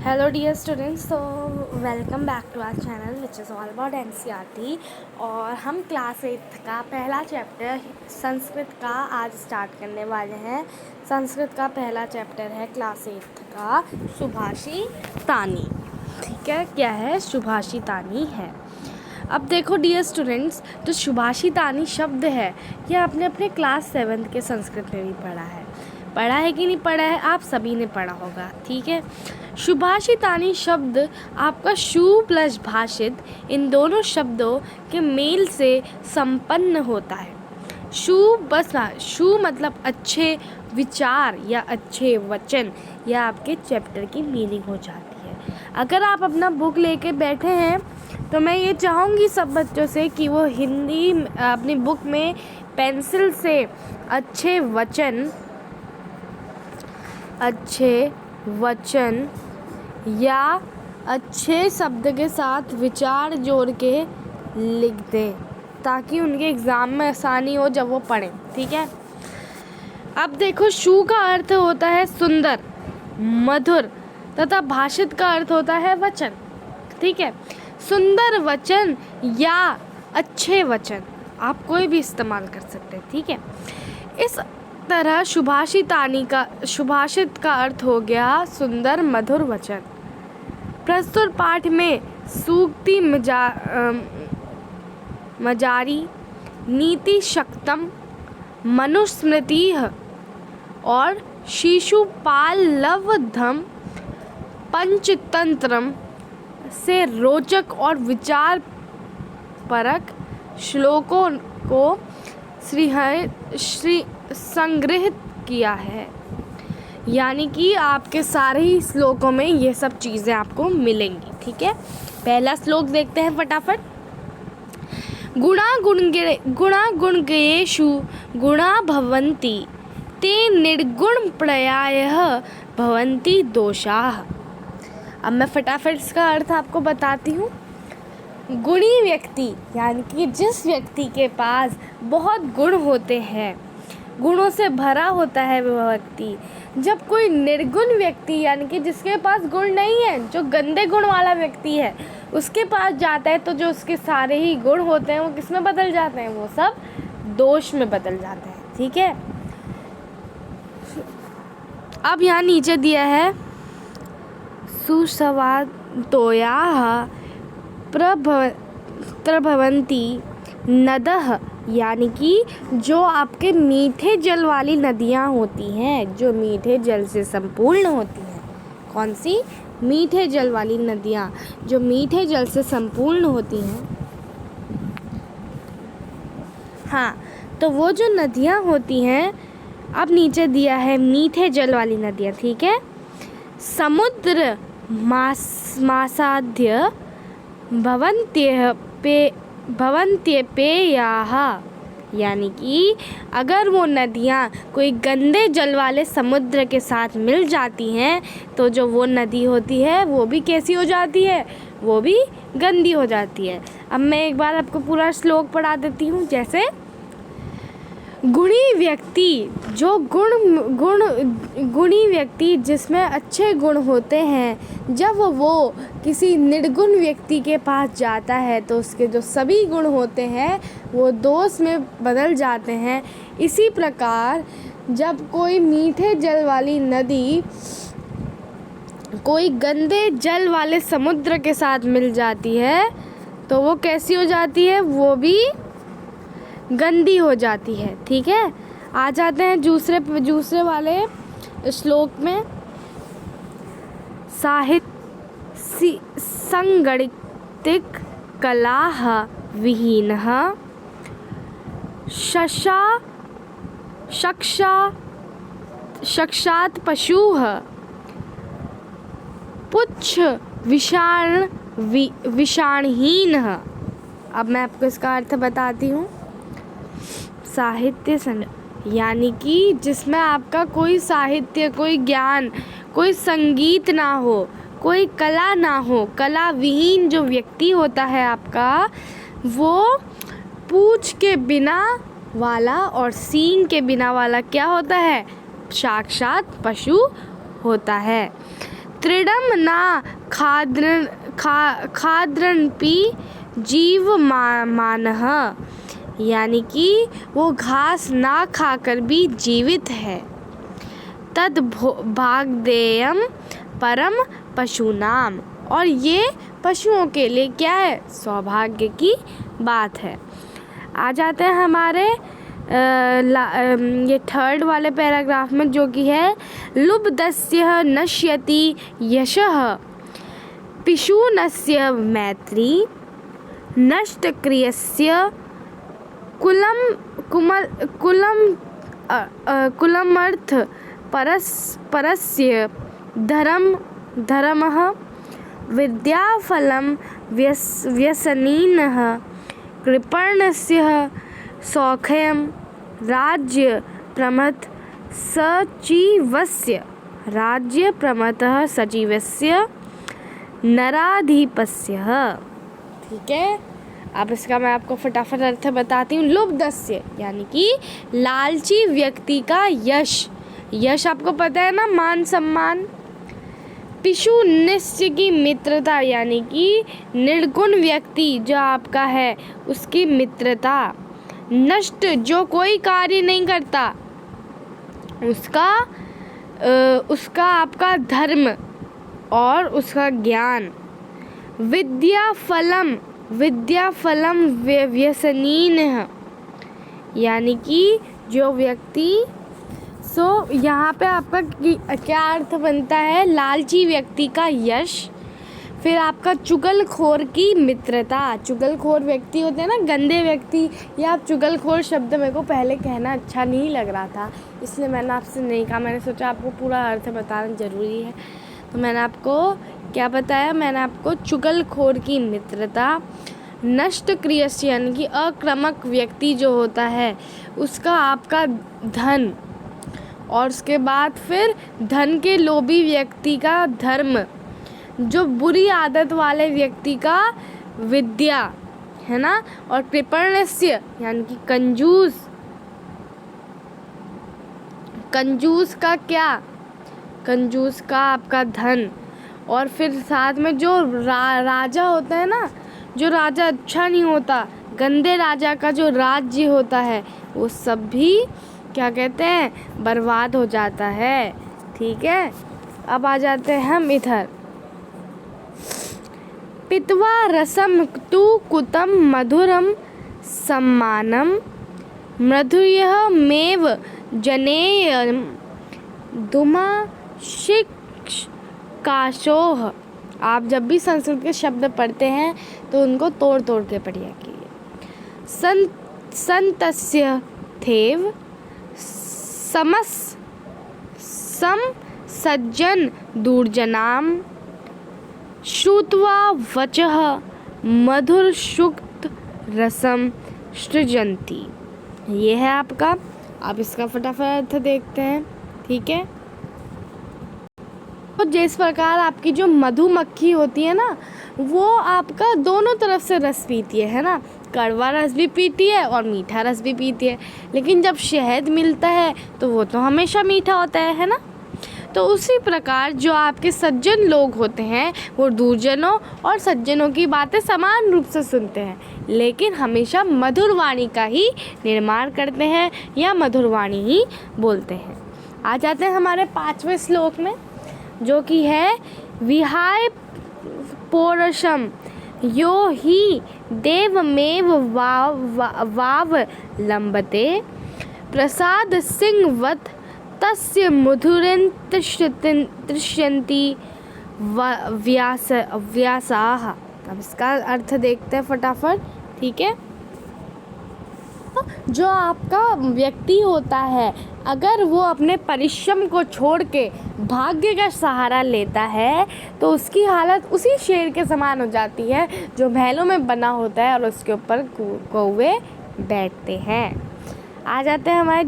Hello dear students, तो welcome back to our channel which is all about NCERT. और हम class 8 का पहला चैप्टर संस्कृत का आज स्टार्ट करने वाले हैं। संस्कृत का पहला चैप्टर है क्लास 8 का सुभाषितानी। ठीक है, क्या है? सुभाषितानी है। अब देखो डियर स्टूडेंट्स, जो सुभाषितानी शब्द है यह आपने अपने क्लास 7 के संस्कृत में भी पढ़ा है कि नहीं पढ़ा है? आप सभी ने पढ़ा होगा। ठीक है, सुभाषितानी शब्द आपका शु प्लस भाषित इन दोनों शब्दों के मेल से संपन्न होता है। शु मतलब अच्छे विचार या अच्छे वचन, या आपके चैप्टर की मीनिंग हो जाती है। अगर आप अपना बुक लेके बैठे हैं तो मैं ये चाहूँगी सब बच्चों से कि वो हिंदी अपनी बुक में पेंसिल से अच्छे वचन या अच्छे शब्द के साथ विचार जोड़ के लिख दें, ताकि उनके एग्ज़ाम में आसानी हो जब वो पढ़ें। ठीक है, अब देखो, शु का अर्थ होता है सुंदर, मधुर, तथा भाषित का अर्थ होता है वचन। ठीक है, सुंदर वचन या अच्छे वचन आप कोई भी इस्तेमाल कर सकते हैं। ठीक है, इस तरह सुभाषित का अर्थ हो गया सुंदर मधुर वचन। प्रस्तुत पाठ में सूक्ति मजारी, नीति शक्तम, मनुस्मृति और शिशुपालवधम पंचतंत्रम से रोचक और विचार परक श्लोकों को संग्रहित किया है। यानी कि आपके सारे ही श्लोकों में ये सब चीज़ें आपको मिलेंगी। ठीक है, पहला श्लोक देखते हैं फटाफट। गुणा गुणगयेषु गुणा भवन्ति, ते निर्गुण प्रयायः भवन्ति दोषाः। अब मैं फटाफट इसका अर्थ आपको बताती हूँ। गुणी व्यक्ति यानी कि जिस व्यक्ति के पास बहुत गुण होते हैं, गुणों से भरा होता है वह व्यक्ति। जब कोई निर्गुण व्यक्ति यानी कि जिसके पास गुण नहीं है, जो गंदे गुण वाला व्यक्ति है, उसके पास जाता है तो जो उसके सारे ही गुण होते हैं वो किस में बदल जाते हैं? वो सब दोष में बदल जाते हैं। ठीक है, अब यहाँ नीचे दिया है सुसंवादोयाः प्रभवन्ति नदः, यानी कि जो आपके मीठे जल वाली नदियाँ होती हैं, जो मीठे जल से संपूर्ण होती हैं। कौन सी? मीठे जल वाली नदियाँ, जो मीठे जल से संपूर्ण होती हैं। हाँ, तो वो जो नदियाँ होती हैं, अब नीचे दिया है मीठे जल वाली नदियाँ। ठीक है, समुद्र मासाद्य भवन्त्यपेयाः, यानी कि अगर वो नदियाँ कोई गंदे जल वाले समुद्र के साथ मिल जाती हैं तो जो वो नदी होती है वो भी कैसी हो जाती है? वो भी गंदी हो जाती है। अब मैं एक बार आपको पूरा श्लोक पढ़ा देती हूँ। जैसे गुणी व्यक्ति, जो गुणी व्यक्ति जिसमें अच्छे गुण होते हैं, जब वो किसी निर्गुण व्यक्ति के पास जाता है तो उसके जो सभी गुण होते हैं वो दोष में बदल जाते हैं। इसी प्रकार जब कोई मीठे जल वाली नदी कोई गंदे जल वाले समुद्र के साथ मिल जाती है तो वो कैसी हो जाती है? वो भी गंदी हो जाती है। ठीक है, आ जाते हैं दूसरे वाले श्लोक में। साहित्य संगणितिक कलाः विहीनः शक्षात् पशुः पुच्छ विषाणहीनः। अब मैं आपको इसका अर्थ बताती हूँ। साहित्य यानी कि जिसमें आपका कोई साहित्य, कोई ज्ञान, कोई संगीत ना हो, कोई कला ना हो। कला विहीन जो व्यक्ति होता है आपका, वो पूंछ के बिना वाला और सींग के बिना वाला क्या होता है? साक्षात पशु होता है। तृणम ना खाद्रनपि जीवमानः, यानी कि वो घास ना खाकर भी जीवित है। तद भागदेयम परम पशूनाम, और ये पशुओं के लिए क्या है, सौभाग्य की बात है। आ जाते हैं हमारे ये थर्ड वाले पैराग्राफ में, जो कि है लुब्धस्य नश्यति यशः पिशूनस्य मैत्री नष्टक्रियस्य कुलमर्थ परस्य धर्मः विद्याफलं व्यसनिनः कृपणस्य सौख्यं राज्यप्रमथः सचिवस्य नराधिपस्य। ठीक है, अब इसका मैं आपको फटाफट अर्थ बताती हूँ। लुब्धस्य यानी कि लालची व्यक्ति का यश, यश आपको पता है ना, मान सम्मान। पिशुनिश्च की मित्रता, यानी कि निर्गुण व्यक्ति जो आपका है उसकी मित्रता। नष्ट जो कोई कार्य नहीं करता उसका आपका धर्म और उसका ज्ञान। विद्याफलम व्यसनीनः, यानी कि जो व्यक्ति यहाँ पे आपका क्या अर्थ बनता है, लालची व्यक्ति का यश। फिर आपका चुगलखोर की मित्रता, चुगलखोर व्यक्ति होते हैं ना, गंदे व्यक्ति। या आप चुगलखोर शब्द मेरे को पहले कहना अच्छा नहीं लग रहा था, इसलिए मैंने आपसे नहीं कहा। मैंने सोचा आपको पूरा अर्थ बताना ज़रूरी है, तो मैंने आपको क्या बताया, मैंने आपको चुगलखोर की मित्रता। नष्ट क्रियस्य यानी कि अक्रमक व्यक्ति जो होता है उसका आपका धन, और उसके बाद फिर धन के लोभी व्यक्ति का धर्म। जो बुरी आदत वाले व्यक्ति का विद्या, है ना। और कृपणस्य यानी कि कंजूस का क्या, कंजूस का आपका धन। और फिर साथ में जो राजा होता है ना, जो राजा अच्छा नहीं होता, गंदे राजा का जो राज्य होता है वो सब भी क्या कहते हैं, बर्बाद हो जाता है। ठीक है, अब आ जाते हैं हम इधर। पित्वा रसम तु कुतम मधुरम सम्मानम मधुर्यः मेव जनेयं दुमा शिक्षकाशोः। आप जब भी संस्कृत के शब्द पढ़ते हैं तो उनको तोड़ तोड़ के पढ़िए कीजिए। संतस्य थेव सम सज्जन दूरजनाम श्रुत्वा वचः मधुर शुक्त रसम सृजन्ति। ये है आपका। आप इसका फटाफट अर्थ देखते हैं। ठीक है, तो जिस प्रकार आपकी जो मधुमक्खी होती है ना, वो आपका दोनों तरफ से रस पीती है ना, कड़वा रस भी पीती है और मीठा रस भी पीती है। लेकिन जब शहद मिलता है तो वो तो हमेशा मीठा होता है ना। तो उसी प्रकार जो आपके सज्जन लोग होते हैं वो दूरजनों और सज्जनों की बातें समान रूप से सुनते हैं, लेकिन हमेशा मधुर वाणी का ही निर्माण करते हैं या मधुर वाणी ही बोलते हैं। आ जाते हैं हमारे 5वें श्लोक में, जो कि है विहाय पौरुषम यो ही देवमेव वाव लंबते प्रसाद सिंहवत तस्य मधुरेन तृष्यन्ति व्यासाः। अब इसका अर्थ देखते हैं फटाफट। ठीक है, जो आपका व्यक्ति होता है अगर वो अपने परिश्रम को छोड़ के भाग्य का सहारा लेता है तो उसकी हालत उसी शेर के समान हो जाती है जो महलों में बना होता है और उसके ऊपर कौवे बैठते हैं। आ जाते हैं हमारे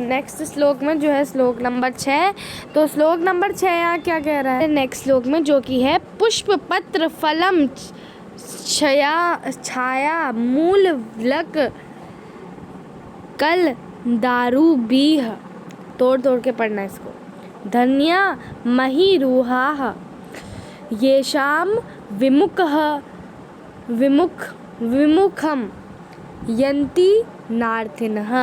नेक्स्ट श्लोक में, जो है श्लोक नंबर 6। तो श्लोक नंबर 6 यहाँ क्या कह रहा है नेक्स्ट श्लोक में, जो कि है पुष्प पत्र फलम छाया मूल वलक कल दारू बीह। तोड़ तोड़ के पढ़ना इसको। धन्या महिरूहाः येषां विमुखम यन्ति नार्थिनः।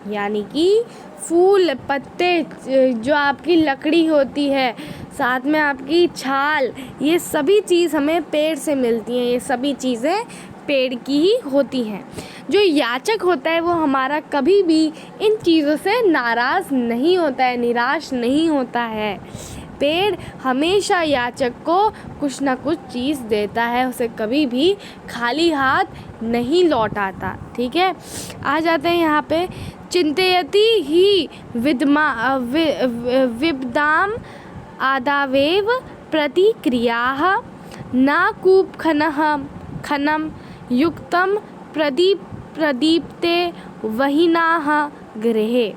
यानी कि फूल पत्ते, जो आपकी लकड़ी होती है, साथ में आपकी छाल, ये सभी चीज़ हमें पेड़ से मिलती हैं। ये सभी चीज़ें पेड़ की ही होती हैं। जो याचक होता है वो हमारा कभी भी इन चीज़ों से नाराज़ नहीं होता है, निराश नहीं होता है। पेड़ हमेशा याचक को कुछ ना कुछ चीज़ देता है, उसे कभी भी खाली हाथ नहीं लौटाता। ठीक है, आ जाते हैं यहाँ पे। चिंतयति ही विद्दाम आदावेव प्रतिक्रियाः न कूपखनम युक्तम प्रदीप्ते वहिनाः गृहे।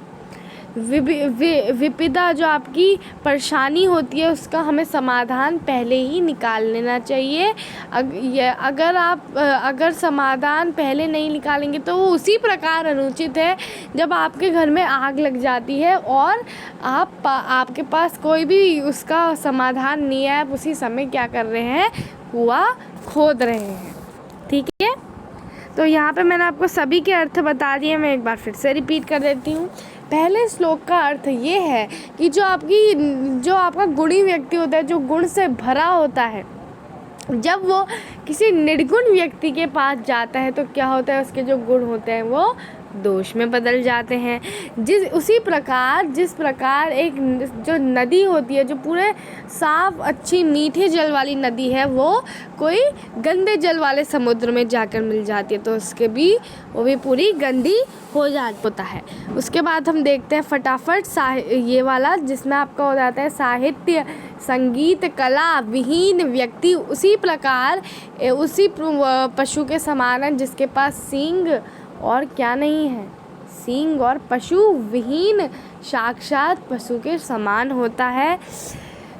विपदा, जो आपकी परेशानी होती है, उसका हमें समाधान पहले ही निकाल लेना चाहिए। अगर समाधान पहले नहीं निकालेंगे तो वो उसी प्रकार अनुचित है जब आपके घर में आग लग जाती है और आपके पास कोई भी उसका समाधान नहीं है। आप उसी समय क्या कर रहे हैं, कुआं खोद रहे हैं। ठीक है, तो यहाँ पे मैंने आपको सभी के अर्थ बता दिए। मैं एक बार फिर से रिपीट कर देती हूँ। पहले श्लोक का अर्थ ये है कि जो आपका गुणी व्यक्ति होता है, जो गुण से भरा होता है, जब वो किसी निर्गुण व्यक्ति के पास जाता है तो क्या होता है, उसके जो गुण होते हैं वो दोष में बदल जाते हैं। जिस प्रकार एक जो नदी होती है, जो पूरे साफ अच्छी मीठे जल वाली नदी है, वो कोई गंदे जल वाले समुद्र में जाकर मिल जाती है तो वो भी पूरी गंदी होता है। उसके बाद हम देखते हैं फटाफट ये वाला, जिसमें आपका हो जाता है साहित्य संगीत कला विहीन व्यक्ति उसी प्रकार उसी पशु के समान है जिसके पास सींग और क्या नहीं है, सींग और पशु विहीन साक्षात पशु के समान होता है,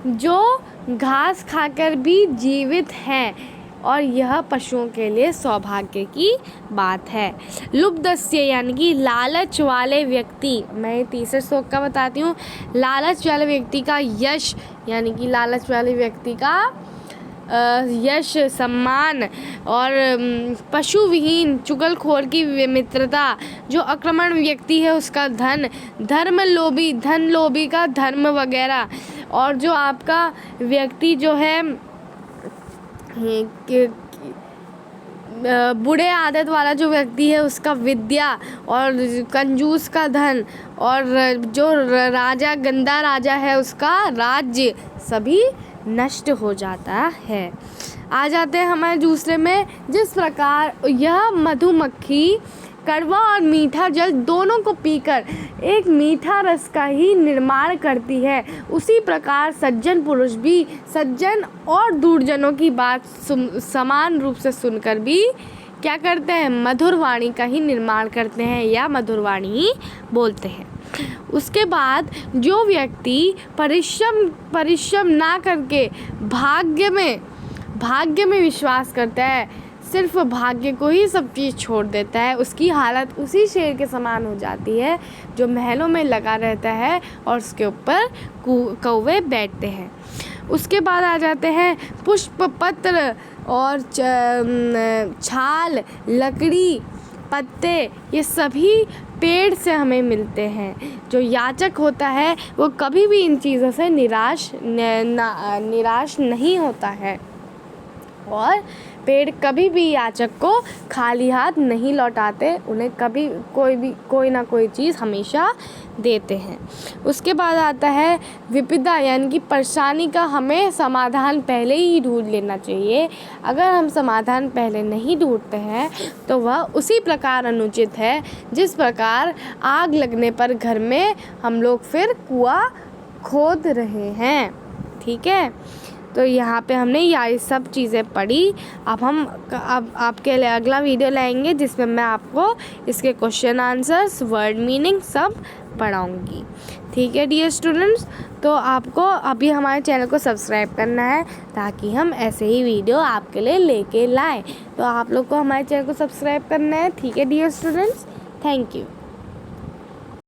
जो घास खाकर भी जीवित हैं, और यह पशुओं के लिए सौभाग्य की बात है। लुब्धस्य यानी कि लालच वाले व्यक्ति, मैं तीसरे श्लोक का बताती हूँ। लालच वाले व्यक्ति का यश, यानी कि लालच वाले व्यक्ति का यश सम्मान, और पशु विहीन चुगलखोर की मित्रता, जो आक्रमण व्यक्ति है उसका धन धन लोभी का धर्म वगैरह, और जो आपका व्यक्ति जो है बुरे आदत वाला जो व्यक्ति है उसका विद्या, और कंजूस का धन, और जो राजा गंदा राजा है उसका राज्य सभी नष्ट हो जाता है। आ जाते हैं हमारे दूसरे में। जिस प्रकार यह मधुमक्खी कड़वा और मीठा जल दोनों को पीकर एक मीठा रस का ही निर्माण करती है, उसी प्रकार सज्जन पुरुष भी सज्जन और दूरजनों की बात समान रूप से सुनकर भी क्या करते हैं, मधुर वाणी का ही निर्माण करते हैं या मधुर वाणी ही बोलते हैं। उसके बाद जो व्यक्ति परिश्रम ना करके भाग्य में विश्वास करता है, सिर्फ भाग्य को ही सब चीज़ छोड़ देता है, उसकी हालत उसी शेर के समान हो जाती है जो महलों में लगा रहता है और उसके ऊपर कौवे बैठते हैं। उसके बाद आ जाते हैं पुष्प पत्र और छाल लकड़ी पत्ते, ये सभी पेड़ से हमें मिलते हैं। जो याचक होता है वो कभी भी इन चीज़ों से निराश नहीं होता है, और पेड़ कभी भी याचक को खाली हाथ नहीं लौटाते, उन्हें कभी कोई ना कोई चीज़ हमेशा देते हैं। उसके बाद आता है विपदा, यानी कि परेशानी का हमें समाधान पहले ही ढूंढ लेना चाहिए। अगर हम समाधान पहले नहीं ढूंढते हैं तो वह उसी प्रकार अनुचित है जिस प्रकार आग लगने पर घर में हम लोग फिर कुआं खोद रहे हैं। ठीक है, तो यहाँ पे हमने ये सब चीज़ें पढ़ी। अब आपके लिए अगला वीडियो लाएंगे जिसमें मैं आपको इसके क्वेश्चन आंसर्स वर्ड मीनिंग सब पढ़ाऊँगी। ठीक है डियर स्टूडेंट्स, तो आपको अभी हमारे चैनल को सब्सक्राइब करना है ताकि हम ऐसे ही वीडियो आपके लिए लेके लाएं। तो आप लोग को हमारे चैनल को सब्सक्राइब करना है। ठीक है डियर स्टूडेंट्स, थैंक यू।